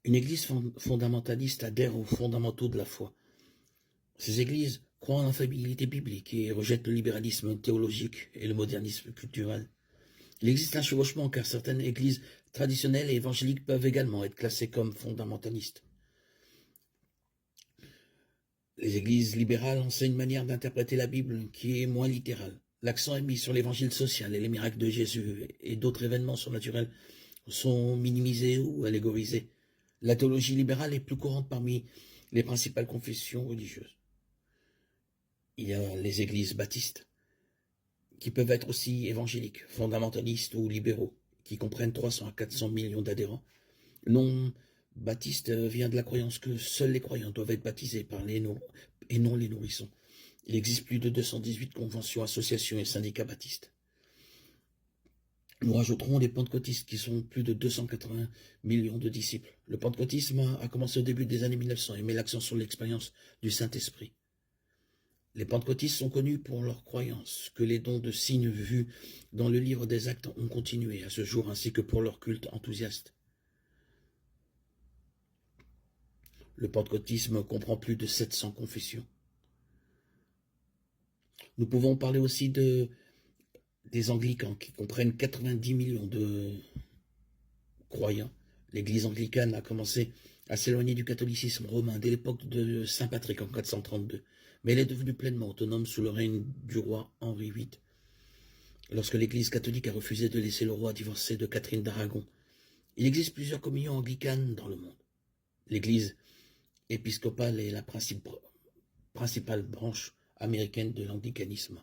Une église fondamentaliste adhère aux fondamentaux de la foi. Ces églises croient en l'infaillibilité biblique et rejettent le libéralisme théologique et le modernisme culturel. Il existe un chevauchement car certaines églises traditionnelles et évangéliques peuvent également être classées comme fondamentalistes. Les églises libérales enseignent une manière d'interpréter la Bible qui est moins littérale. L'accent est mis sur l'évangile social et les miracles de Jésus et d'autres événements surnaturels sont minimisés ou allégorisés. La théologie libérale est plus courante parmi les principales confessions religieuses. Il y a les églises baptistes, qui peuvent être aussi évangéliques, fondamentalistes ou libéraux, qui comprennent 300 à 400 millions d'adhérents. Le nom baptiste vient de la croyance que seuls les croyants doivent être baptisés par et non les nourrissons. Il existe plus de 218 conventions, associations et syndicats baptistes. Nous rajouterons les pentecôtistes qui sont plus de 280 millions de disciples. Le pentecôtisme a commencé au début des années 1900 et met l'accent sur l'expérience du Saint-Esprit. Les pentecôtistes sont connus pour leur croyance que les dons de signes vus dans le livre des Actes ont continué à ce jour, ainsi que pour leur culte enthousiaste. Le pentecôtisme comprend plus de 700 confessions. Nous pouvons parler aussi des anglicans qui comprennent 90 millions de croyants. L'Église anglicane a commencé à s'éloigner du catholicisme romain dès l'époque de Saint Patrick en 432, mais elle est devenue pleinement autonome sous le règne du roi Henri VIII. Lorsque l'Église catholique a refusé de laisser le roi divorcer de Catherine d'Aragon, il existe plusieurs communions anglicanes dans le monde. L'Église épiscopale est la principale branche américaine de l'anglicanisme.